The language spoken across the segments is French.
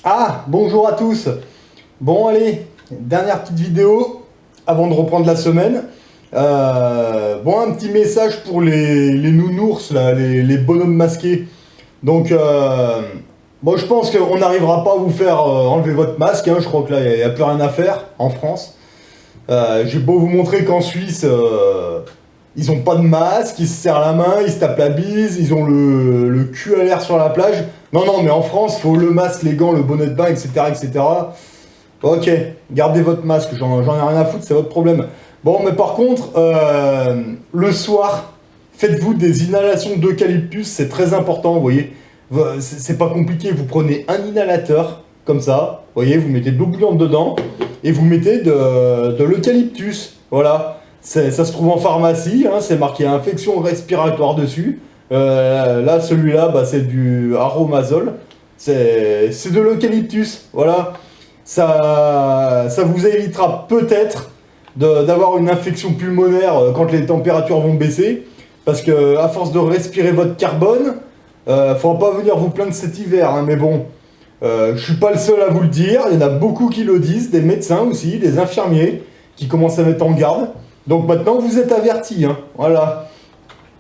Ah, bonjour à tous. Bon, allez, dernière petite vidéo avant de reprendre la semaine. Bon, un petit message pour les nounours, là, les bonhommes masqués. Donc, bon, je pense qu'on n'arrivera pas à vous faire enlever votre masque. Hein, je crois que là, il n'y a plus rien à faire en France. J'ai beau vous montrer qu'en Suisse, ils ont pas de masque, ils se serrent la main, ils se tapent la bise, ils ont le cul à l'air sur la plage. Non, non, mais en France, faut le masque, les gants, le bonnet de bain, etc., etc. Ok, gardez votre masque, j'en ai rien à foutre, c'est votre problème. Bon, mais par contre, le soir, faites-vous des inhalations d'eucalyptus, c'est très important, vous voyez. C'est pas compliqué, vous prenez un inhalateur, comme ça, vous voyez, vous mettez de l'eau bouillante dedans, et vous mettez de l'eucalyptus, voilà. Ça se trouve en pharmacie, hein, c'est marqué infection respiratoire dessus. Là, celui-là, bah, c'est du aromazole, c'est de l'eucalyptus, voilà. Ça vous évitera peut-être d'avoir une infection pulmonaire quand les températures vont baisser, parce que à force de respirer votre carbone, faudra pas venir vous plaindre cet hiver, hein, mais bon, je suis pas le seul à vous le dire, il y en a beaucoup qui le disent, des médecins aussi, des infirmiers, qui commencent à mettre en garde. Donc maintenant vous êtes avertis, hein, voilà.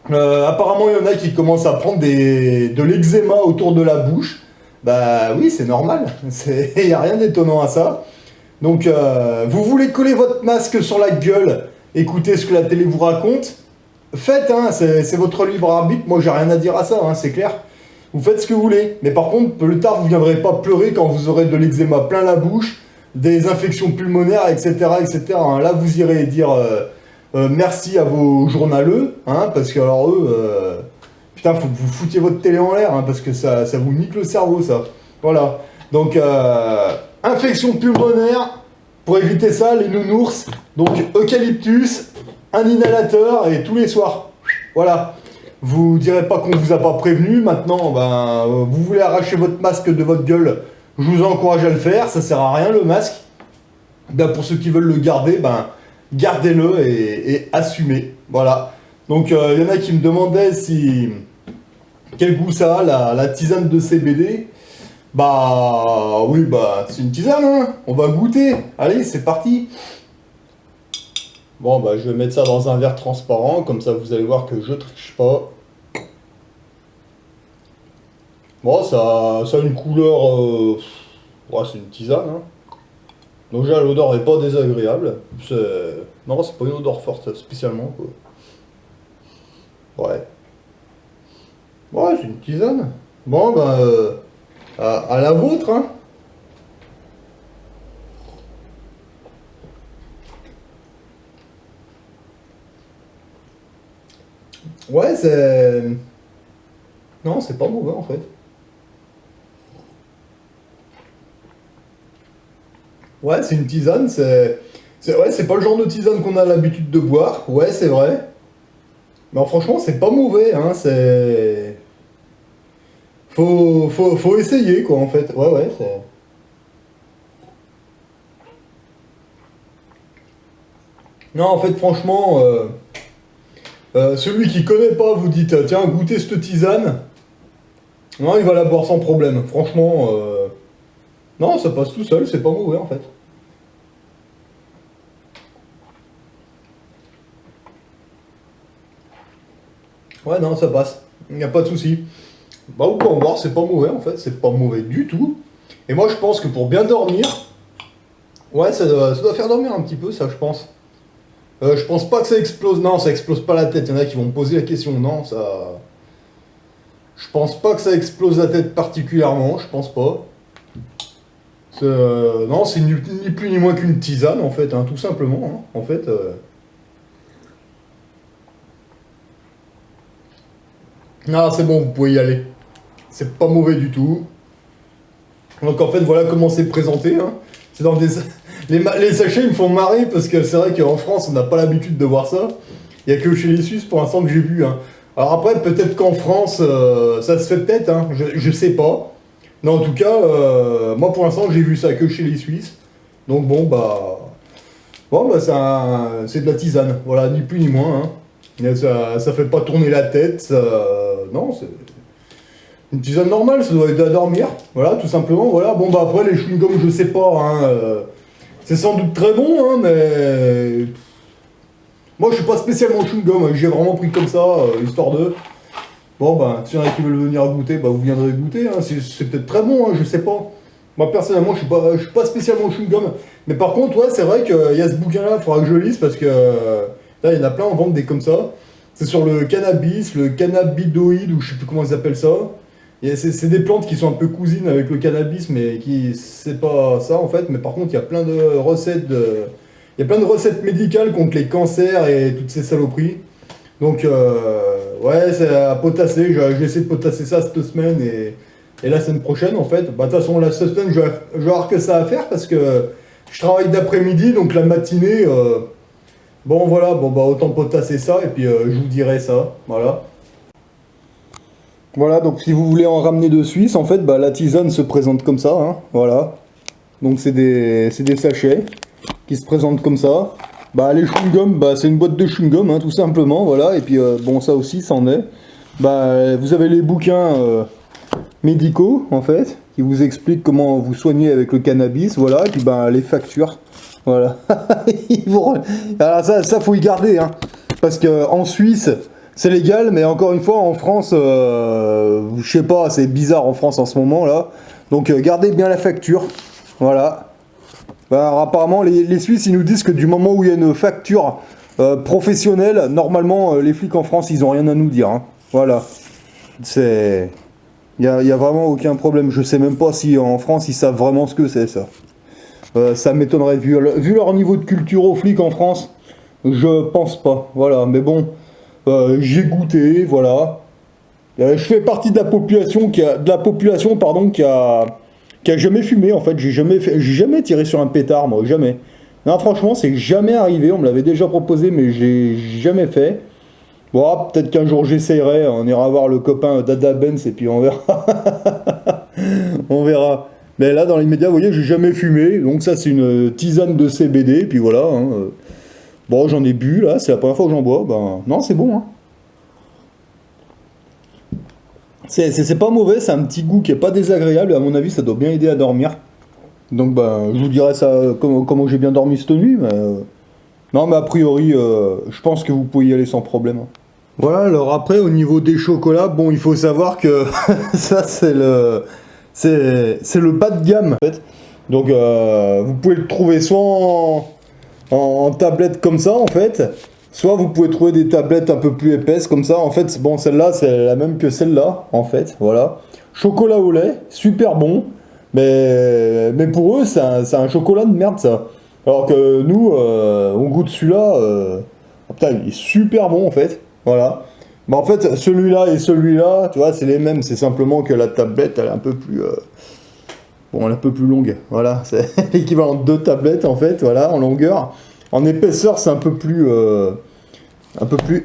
Apparemment il y en a qui commencent à prendre de l'eczéma autour de la bouche. Bah oui, c'est normal, il n'y a rien d'étonnant à ça. Donc vous voulez coller votre masque sur la gueule, écoutez ce que la télé vous raconte, faites, hein, c'est votre libre arbitre, moi j'ai rien à dire à ça, hein, c'est clair. Vous faites ce que vous voulez, mais par contre, plus tard, vous ne viendrez pas pleurer quand vous aurez de l'eczéma plein la bouche, des infections pulmonaires, etc. etc. Hein. Là, vous irez dire merci à vos journaleux, hein, parce que alors eux, putain, faut que vous foutiez votre télé en l'air, hein, parce que ça vous nique le cerveau, ça. Voilà. Donc, infection pulmonaire, pour éviter ça, les nounours, donc eucalyptus, un inhalateur, et tous les soirs. Voilà. Vous direz pas qu'on vous a pas prévenu, maintenant, ben, vous voulez arracher votre masque de votre gueule, je vous encourage à le faire, ça sert à rien le masque. Ben, pour ceux qui veulent le garder, ben, gardez-le et assumez, voilà. Donc il y en a qui me demandaient quel goût ça a, la tisane de CBD. Bah oui, bah c'est une tisane, hein, on va goûter, allez, c'est parti. Bon, bah je vais mettre ça dans un verre transparent, comme ça vous allez voir que je triche pas. Bon, ça a une couleur... ouais, c'est une tisane, hein. Donc déjà, l'odeur est pas désagréable. Non, c'est pas une odeur forte, spécialement, quoi. Ouais. Ouais, c'est une tisane. Bon, bah... à la vôtre, hein. Ouais, c'est... Non, c'est pas mauvais, en fait. Ouais, c'est une tisane, ouais, c'est pas le genre de tisane qu'on a l'habitude de boire, ouais, c'est vrai. Mais franchement, c'est pas mauvais, hein, c'est... Faut essayer, quoi, en fait. Ouais, ouais, c'est... Non, en fait, franchement, celui qui connaît pas, vous dites, tiens, goûtez cette tisane. Non, il va la boire sans problème. Franchement, non, ça passe tout seul, c'est pas mauvais, en fait. Ouais, non, ça passe. Il n'y a pas de souci. Bah, vous pouvez en boire, c'est pas mauvais en fait, c'est pas mauvais du tout. Et moi je pense que pour bien dormir, ouais, ça doit faire dormir un petit peu, ça je pense. Je pense pas que ça explose, non, ça explose pas la tête. Il y en a qui vont me poser la question, non, ça. Je pense pas que ça explose la tête particulièrement, je pense pas. Non, c'est ni plus ni moins qu'une tisane en fait, hein, tout simplement. Hein, en fait. Non, c'est bon, vous pouvez y aller. C'est pas mauvais du tout. Donc en fait, voilà comment c'est présenté. Hein. C'est dans des... Les sachets, ils me font marrer parce que c'est vrai qu'en France, on n'a pas l'habitude de voir ça. Il n'y a que chez les Suisses pour l'instant que j'ai vu. Hein. Alors après, peut-être qu'en France, ça se fait peut-être, hein. Je sais pas. Mais en tout cas, moi pour l'instant, j'ai vu ça que chez les Suisses. Donc bon, bah... Bon, bah c'est de la tisane. Voilà, ni plus ni moins. Hein. Ça fait pas tourner la tête. Non, c'est... Une tisane normale, ça doit être à dormir. Voilà, tout simplement. Voilà. Bon, bah après, les chewing-gums, je sais pas. Hein, c'est sans doute très bon, hein, mais. Moi, je suis pas spécialement chewing-gum. J'ai vraiment pris comme ça, histoire de. Bon, bah, s'il y en a qui veulent venir goûter, bah, vous viendrez goûter. Hein. C'est peut-être très bon, hein, je sais pas. Moi, personnellement, je suis pas spécialement chewing-gum. Mais par contre, ouais, c'est vrai qu'il y a ce bouquin-là, il faudra que je lise parce que. Là, il y en a plein en vente des comme ça. C'est sur le cannabis, le cannabidoïde, ou je sais plus comment ils appellent ça. C'est des plantes qui sont un peu cousines avec le cannabis, mais qui c'est pas ça en fait. Mais par contre, il y a plein de recettes, il y a plein de recettes médicales contre les cancers et toutes ces saloperies. Donc ouais, c'est à potasser. Je vais essayer de potasser ça cette semaine et la semaine prochaine en fait. Bah de toute façon, la semaine, je vais avoir que ça à faire parce que je travaille d'après-midi, donc la matinée. Bon voilà, bon bah autant potasser ça et puis je vous dirai ça. Voilà. Voilà, donc si vous voulez en ramener de Suisse, en fait, bah, la tisane se présente comme ça, hein, voilà. Donc c'est des sachets qui se présentent comme ça. Bah les chewing-gums, bah, c'est une boîte de chewing-gum, hein, tout simplement, voilà. Et puis bon, ça aussi, c'en est. Bah vous avez les bouquins médicaux, en fait, qui vous expliquent comment vous soigner avec le cannabis, voilà. Et puis bah les factures, voilà. Alors ça faut y garder, hein, parce que en Suisse. C'est légal, mais encore une fois, en France, je sais pas, c'est bizarre en France en ce moment, là. Donc, gardez bien la facture, voilà. Alors, apparemment, les Suisses, ils nous disent que du moment où il y a une facture professionnelle, normalement, les flics en France, ils ont rien à nous dire, hein. Voilà. C'est... Il y a vraiment aucun problème. Je sais même pas si en France, ils savent vraiment ce que c'est, ça. Ça m'étonnerait, vu leur niveau de culture aux flics en France, je pense pas, voilà. Mais bon... j'ai goûté, voilà. Je fais partie de la population qui a jamais fumé en fait. J'ai jamais tiré sur un pétard, moi, jamais. Non, franchement, c'est jamais arrivé. On me l'avait déjà proposé, mais j'ai jamais fait. Bon, peut-être qu'un jour j'essayerai. On ira voir le copain Dada Benz et puis on verra. On verra. Mais là, dans les médias, vous voyez, j'ai jamais fumé. Donc ça, c'est une tisane de CBD. Et puis voilà. Hein. Bon, j'en ai bu là, c'est la première fois que j'en bois. Ben, non, c'est bon. Hein. C'est pas mauvais, c'est un petit goût qui est pas désagréable. Et à mon avis, ça doit bien aider à dormir. Donc, ben, je vous dirai ça, comment j'ai bien dormi cette nuit. Mais, non, mais a priori, je pense que vous pouvez y aller sans problème. Voilà, alors après, au niveau des chocolats, bon, il faut savoir que ça, c'est le bas de gamme. En fait. Donc, vous pouvez le trouver soit en tablette comme ça en fait, soit vous pouvez trouver des tablettes un peu plus épaisses comme ça en fait. Bon, celle-là c'est la même que celle-là en fait, voilà. Chocolat au lait, super bon, mais pour eux c'est un chocolat de merde ça. Alors que nous on goûte celui-là, putain il est super bon en fait, voilà. Mais en fait celui-là et celui-là, tu vois, c'est les mêmes, c'est simplement que la tablette elle est un peu plus... Bon, elle est un peu plus longue, voilà, c'est l'équivalent de 2 tablettes en fait, voilà, en longueur. En épaisseur, c'est un peu plus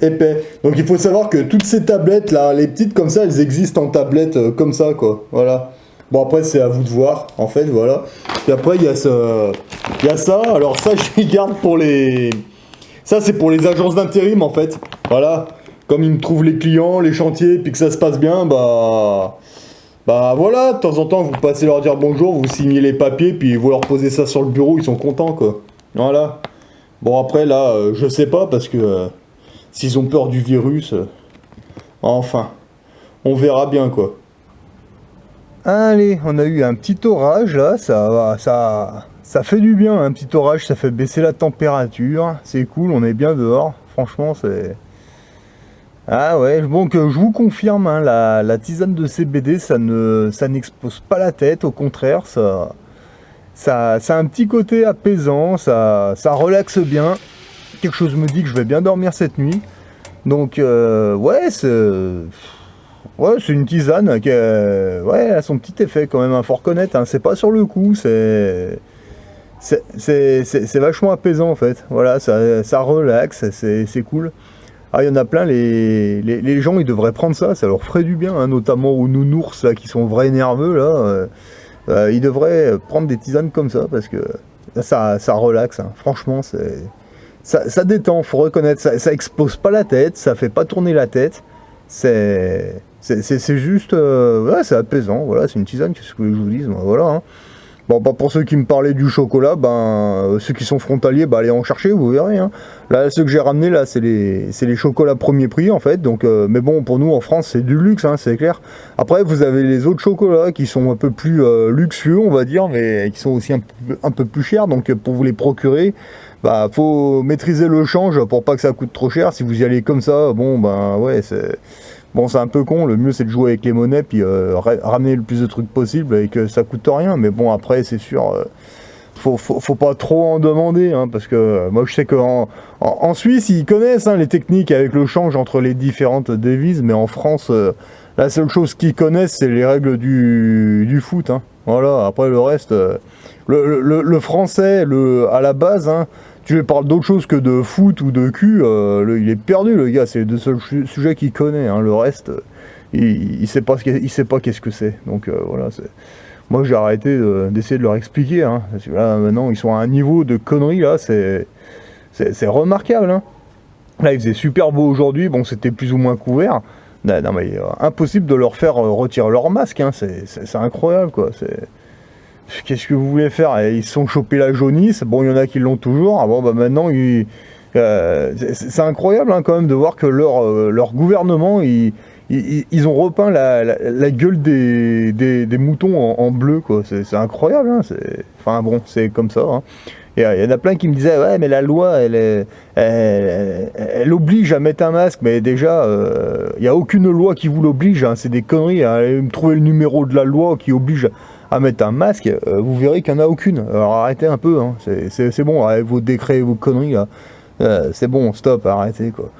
épais. Donc il faut savoir que toutes ces tablettes là, les petites comme ça, elles existent en tablette comme ça, quoi, voilà. Bon après c'est à vous de voir, en fait, voilà. Et après il y a ça, alors ça je les garde pour les... Ça c'est pour les agences d'intérim en fait, voilà. Comme ils me trouvent les clients, les chantiers, puis que ça se passe bien, bah voilà, de temps en temps, vous passez leur dire bonjour, vous signez les papiers, puis vous leur posez ça sur le bureau, ils sont contents, quoi. Voilà. Bon, après, là, je sais pas, parce que s'ils ont peur du virus, enfin, on verra bien, quoi. Allez, on a eu un petit orage, là, ça fait du bien, un petit orage, ça fait baisser la température, c'est cool, on est bien dehors, franchement, c'est... Ah ouais, donc je vous confirme, hein, la tisane de CBD, ça n'expose pas la tête, au contraire, ça a un petit côté apaisant, ça relaxe bien. Quelque chose me dit que je vais bien dormir cette nuit. Donc ouais, c'est une tisane qui ouais, a son petit effet quand même, hein, faut reconnaître, hein, c'est pas sur le coup, c'est vachement apaisant en fait. Voilà, ça relaxe, c'est cool. Ah, il y en a plein, les gens, ils devraient prendre ça leur ferait du bien, hein, notamment aux nounours, là, qui sont vrais nerveux, là. Ils devraient prendre des tisanes comme ça, parce que ça relaxe, hein. Franchement, ça détend, faut reconnaître, ça explose pas la tête, ça fait pas tourner la tête, c'est C'est juste, ouais, c'est apaisant, voilà, c'est une tisane, qu'est-ce que je vous dise, voilà. Hein. Bon, bah, pour ceux qui me parlaient du chocolat, ben, ceux qui sont frontaliers, bah, allez en chercher, vous verrez. Hein. Là, ceux que j'ai ramenés, là, c'est les chocolats premier prix, en fait. Donc, mais bon, pour nous, en France, c'est du luxe, hein, c'est clair. Après, vous avez les autres chocolats qui sont un peu plus luxueux, on va dire, mais qui sont aussi un peu plus chers. Donc, pour vous les procurer, bah, faut maîtriser le change pour pas que ça coûte trop cher. Si vous y allez comme ça, bon, ben, ouais, c'est... Bon, c'est un peu con, le mieux c'est de jouer avec les monnaies, puis ramener le plus de trucs possible et que ça coûte rien. Mais bon, après, c'est sûr, faut pas trop en demander, hein, parce que moi je sais qu'en Suisse, ils connaissent hein, les techniques avec le change entre les différentes devises, mais en France, la seule chose qu'ils connaissent, c'est les règles du foot. Hein. Voilà, après le reste, le français, à la base, hein, tu lui parles d'autre chose que de foot ou de cul, il est perdu le gars, c'est le seul sujet qu'il connaît, hein, le reste, il sait pas qu'est-ce que c'est, donc voilà, moi j'ai arrêté d'essayer de leur expliquer, hein, parce que là maintenant ils sont à un niveau de conneries là, c'est remarquable, hein. Là il faisait super beau aujourd'hui, bon c'était plus ou moins couvert, non mais impossible de leur faire retirer leur masque, hein, c'est incroyable quoi, Qu'est-ce que vous voulez faire? Ils se sont chopés la jaunisse. Bon, il y en a qui l'ont toujours. Ah bon, bah maintenant, c'est incroyable hein, quand même de voir que leur gouvernement, ils ont repeint la gueule des moutons en bleu, quoi. C'est incroyable. Hein, enfin bon, c'est comme ça. Hein. Et il y en a plein qui me disaient ouais, mais la loi, elle oblige à mettre un masque. Mais déjà, il n'y a aucune loi qui vous l'oblige. Hein, c'est des conneries. Hein. Allez me trouver le numéro de la loi qui oblige à mettre un masque, vous verrez qu'il n'y en a aucune. Alors arrêtez un peu, hein. C'est bon, avec vos décrets, vos conneries là. C'est bon, stop, arrêtez quoi.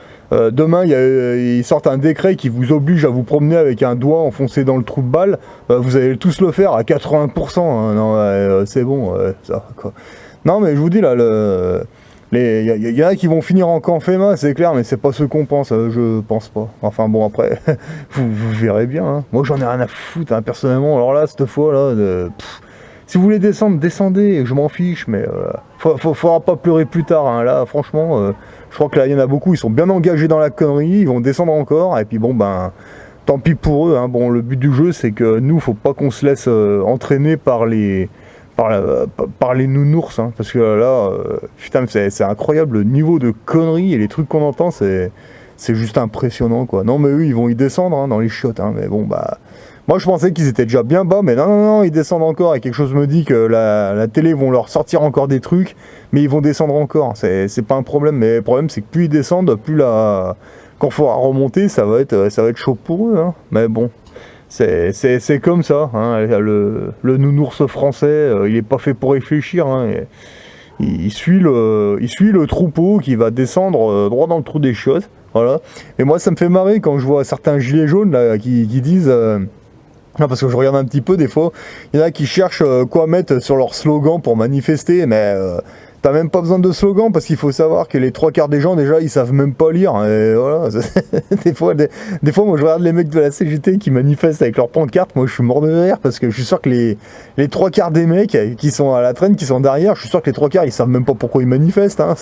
Demain, ils sortent un décret qui vous oblige à vous promener avec un doigt enfoncé dans le trou de balle. Vous allez tous le faire à 80%. Hein. Non, c'est bon, ça quoi. Non, mais je vous dis là, il y en a qui vont finir en camp FEMA, c'est clair, mais c'est pas ce qu'on pense, je pense pas. Enfin bon, après, vous verrez bien. Hein. Moi, j'en ai rien à foutre, hein, personnellement. Alors là, cette fois, là, si vous voulez descendre, descendez, je m'en fiche, mais faudra pas pleurer plus tard. Hein. Là, franchement, je crois que là, il y en a beaucoup, ils sont bien engagés dans la connerie, ils vont descendre encore, et puis bon, ben, tant pis pour eux. Hein. Bon, le but du jeu, c'est que nous, faut pas qu'on se laisse entraîner par les nounours, hein, parce que là, putain, c'est incroyable le niveau de conneries et les trucs qu'on entend, c'est juste impressionnant, quoi. Non, mais eux, ils vont y descendre hein, dans les chiottes, hein, mais bon, bah... Moi, je pensais qu'ils étaient déjà bien bas, mais non, ils descendent encore, et quelque chose me dit que la télé vont leur sortir encore des trucs, mais ils vont descendre encore, c'est pas un problème, mais le problème, c'est que plus ils descendent, plus quand il faudra remonter, ça va être chaud pour eux, hein, mais bon... C'est comme ça, hein. Le nounours français, il n'est pas fait pour réfléchir, hein. Il suit le troupeau qui va descendre droit dans le trou des chiottes, voilà. Et moi ça me fait marrer quand je vois certains gilets jaunes là, qui disent... parce que je regarde un petit peu des fois, il y en a qui cherchent quoi mettre sur leur slogan pour manifester, mais... T'as même pas besoin de slogan parce qu'il faut savoir que les trois quarts des gens déjà ils savent même pas lire. Et voilà, des fois moi je regarde les mecs de la CGT qui manifestent avec leurs pancartes, moi je suis mort de rire parce que je suis sûr que les trois quarts des mecs qui sont à la traîne, qui sont derrière, je suis sûr que les trois quarts ils savent même pas pourquoi ils manifestent. Hein,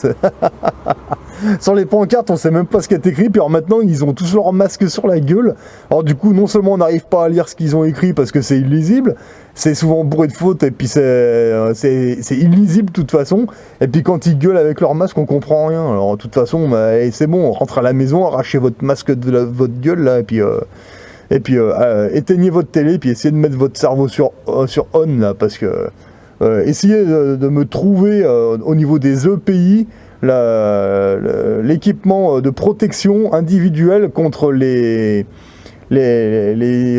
sur les pancartes on sait même pas ce qui est écrit, puis alors maintenant ils ont tous leur masque sur la gueule. Alors du coup non seulement on n'arrive pas à lire ce qu'ils ont écrit parce que c'est illisible, c'est souvent bourré de fautes et puis c'est illisible de toute façon. Et puis quand ils gueulent avec leur masque, on comprend rien. Alors de toute façon, bah, c'est bon, on rentre à la maison, arrachez votre masque de votre gueule là, et puis éteignez votre télé, puis essayez de mettre votre cerveau sur on là, parce que essayez de me trouver au niveau des EPI l'équipement de protection individuelle contre les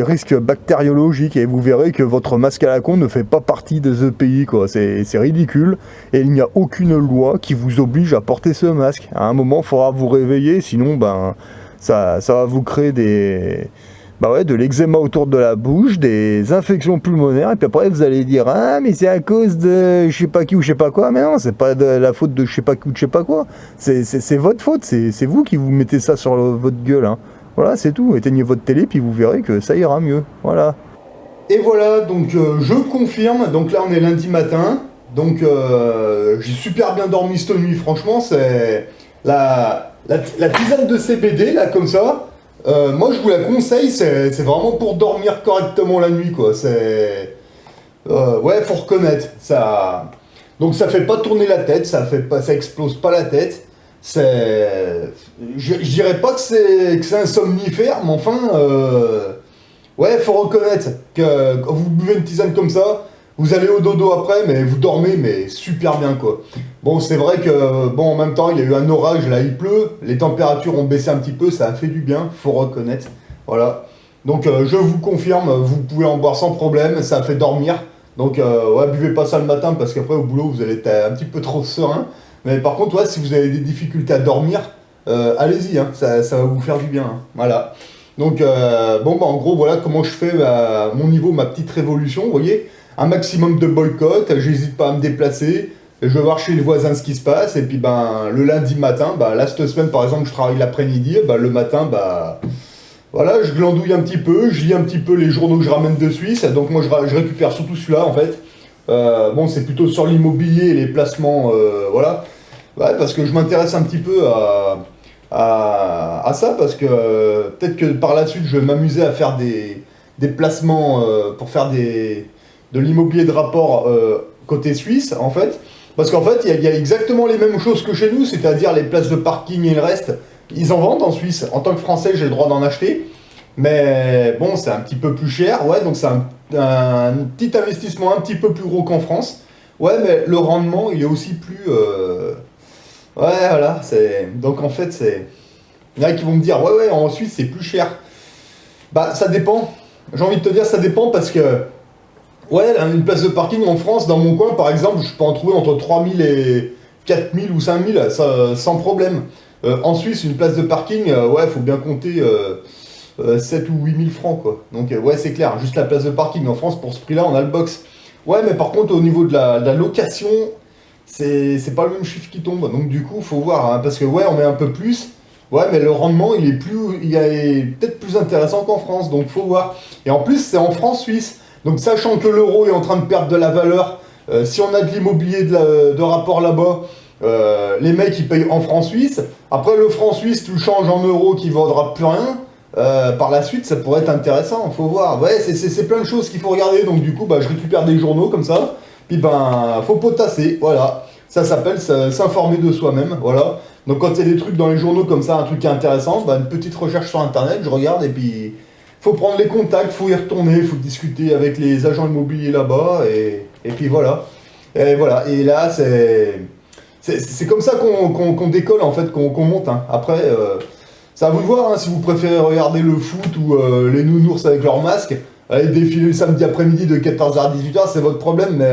risques bactériologiques, et vous verrez que votre masque à la con ne fait pas partie des EPI, quoi. C'est ridicule, et il n'y a aucune loi qui vous oblige à porter ce masque. À un moment, il faudra vous réveiller, sinon ben ça va vous créer de l'eczéma autour de la bouche, des infections pulmonaires, et puis après vous allez dire ah mais c'est à cause de je sais pas qui ou je sais pas quoi. Mais non, c'est pas de la faute de je sais pas qui ou je sais pas quoi, c'est votre faute, c'est vous qui vous mettez ça sur votre gueule, hein. Voilà, c'est tout. Éteignez votre télé, puis vous verrez que ça ira mieux. Voilà. Et voilà, donc je confirme. Donc là, on est lundi matin. Donc j'ai super bien dormi cette nuit. Franchement, c'est la tisane de CBD, là, comme ça. Moi, je vous la conseille, c'est vraiment pour dormir correctement la nuit, quoi. Ouais, faut reconnaître. Donc ça fait pas tourner la tête, ça explose pas la tête. Je dirais pas que c'est un somnifère, mais enfin, ouais, faut reconnaître que quand vous buvez une tisane comme ça, vous allez au dodo après, mais vous dormez, mais super bien, quoi. Bon, c'est vrai que, bon, en même temps, il y a eu un orage, là, il pleut, les températures ont baissé un petit peu, ça a fait du bien, faut reconnaître. Voilà. Donc, je vous confirme, vous pouvez en boire sans problème, ça fait dormir. Donc, ouais, buvez pas ça le matin, parce qu'après, au boulot, vous allez être un petit peu trop serein. Mais par contre, ouais, si vous avez des difficultés à dormir, allez-y, hein, ça va vous faire du bien, hein. Voilà. Donc, bon, bah, en gros, voilà comment je fais mon niveau, ma petite révolution, vous voyez. Un maximum de boycott, j'hésite pas à me déplacer, je vais voir chez les voisins ce qui se passe, et puis ben, le lundi matin, bah, là, cette semaine, par exemple, je travaille l'après-midi, bah, le matin, bah, voilà, je glandouille un petit peu, je lis un petit peu les journaux que je ramène de Suisse, donc moi, je récupère surtout celui-là, en fait. Bon, c'est plutôt sur l'immobilier et les placements, voilà. Ouais, parce que je m'intéresse un petit peu à ça, parce que peut-être que par la suite, je vais m'amuser à faire des placements pour faire de l'immobilier de rapport côté suisse, en fait. Parce qu'en fait, il y a exactement les mêmes choses que chez nous, c'est-à-dire les places de parking et le reste, ils en vendent en Suisse. En tant que Français, j'ai le droit d'en acheter. Mais bon, c'est un petit peu plus cher, ouais, donc c'est un petit investissement un petit peu plus gros qu'en France. Ouais, mais le rendement, il est aussi plus... Ouais, voilà, donc en fait, il y en a qui vont me dire, ouais, ouais, en Suisse, c'est plus cher. Bah, ça dépend. J'ai envie de te dire, ça dépend parce que... Ouais, une place de parking en France, dans mon coin, par exemple, je peux en trouver entre 3000 et 4000 ou 5000, ça, sans problème. En Suisse, une place de parking, ouais, faut bien compter 7 ou 8000 francs, quoi. Donc, ouais, c'est clair, juste la place de parking. En France, pour ce prix-là, on a le box. Ouais, mais par contre, au niveau de la location, c'est pas le même chiffre qui tombe. Donc, du coup, faut voir, hein, parce que, ouais, on met un peu plus. Ouais, mais le rendement, il est peut-être plus intéressant qu'en France, donc faut voir. Et en plus, c'est en France-Suisse. Donc sachant que l'euro est en train de perdre de la valeur, si on a de l'immobilier de rapport là-bas, les mecs ils payent en francs suisses. Après le franc suisse, tu le changes en euros qui ne vaudra plus rien. Par la suite, ça pourrait être intéressant, faut voir. Ouais, c'est plein de choses qu'il faut regarder. Donc du coup, bah, je récupère des journaux comme ça. Puis ben, faut potasser, voilà. Ça s'appelle s'informer de soi-même, voilà. Donc quand il y a des trucs dans les journaux comme ça, un truc qui est intéressant, bah, une petite recherche sur internet, je regarde et puis... Faut prendre les contacts, faut y retourner, faut discuter avec les agents immobiliers là-bas, et puis voilà. Et voilà, et là, c'est comme ça qu'on décolle, en fait, qu'on monte, hein. Après, c'est à vous de voir, hein, si vous préférez regarder le foot ou les nounours avec leur masque, aller défiler le samedi après-midi de 14h à 18h, c'est votre problème, mais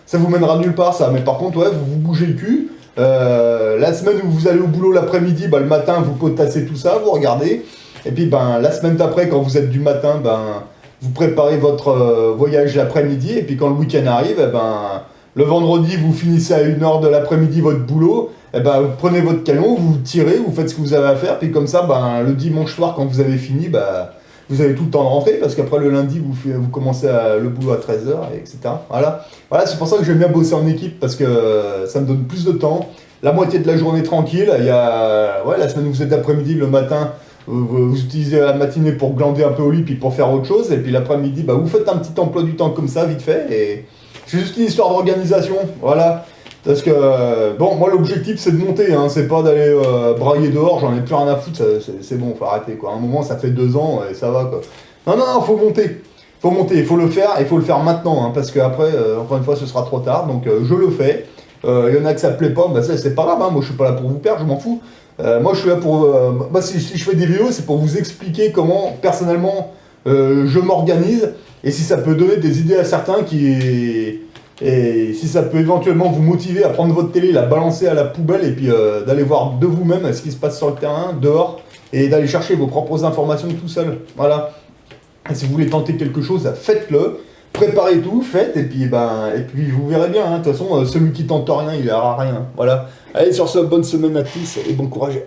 ça vous mènera nulle part, ça. Mais par contre, ouais, vous bougez le cul. La semaine où vous allez au boulot l'après-midi, bah, le matin, vous potassez tout ça, vous regardez. Et puis ben, la semaine d'après, quand vous êtes du matin, ben, vous préparez votre voyage l'après-midi. Et puis quand le week-end arrive, eh ben, le vendredi, vous finissez à 1h de l'après-midi votre boulot. Et ben, vous prenez votre camion, vous tirez, vous faites ce que vous avez à faire. Puis comme ça, ben, le dimanche soir, quand vous avez fini, ben, vous avez tout le temps de rentrer. Parce qu'après le lundi, vous commencez le boulot à 13h, etc. Voilà, voilà, c'est pour ça que j'aime bien bosser en équipe. Parce que ça me donne plus de temps. La moitié de la journée tranquille. Il y a ouais, la semaine où vous êtes d'après-midi, le matin... Vous utilisez la matinée pour glander un peu au lit, puis pour faire autre chose, et puis l'après-midi, bah, vous faites un petit emploi du temps comme ça, vite fait, et c'est juste une histoire d'organisation, voilà. Parce que, bon, moi l'objectif c'est de monter, hein, c'est pas d'aller brailler dehors, j'en ai plus rien à foutre, c'est bon, faut arrêter, quoi. À un moment, ça fait 2 ans, et ça va, quoi. Non, non, non, faut monter, il faut le faire, et il faut le faire maintenant, hein, parce qu'après, encore une fois, ce sera trop tard, donc je le fais. Il y en a que ça plaît pas, bah ça c'est pas grave, hein, moi je suis pas là pour vous perdre, je m'en fous. Moi je suis là pour... moi si je fais des vidéos, c'est pour vous expliquer comment personnellement je m'organise, et si ça peut donner des idées à certains et si ça peut éventuellement vous motiver à prendre votre télé, la balancer à la poubelle, et puis d'aller voir de vous-même ce qui se passe sur le terrain, dehors, et d'aller chercher vos propres informations tout seul. Voilà. Et si vous voulez tenter quelque chose, faites-le. Préparez tout, faites, et puis vous verrez bien, hein. De toute façon, celui qui tente rien, il n'aura rien. Voilà. Allez, sur ce, bonne semaine à tous, et bon courage.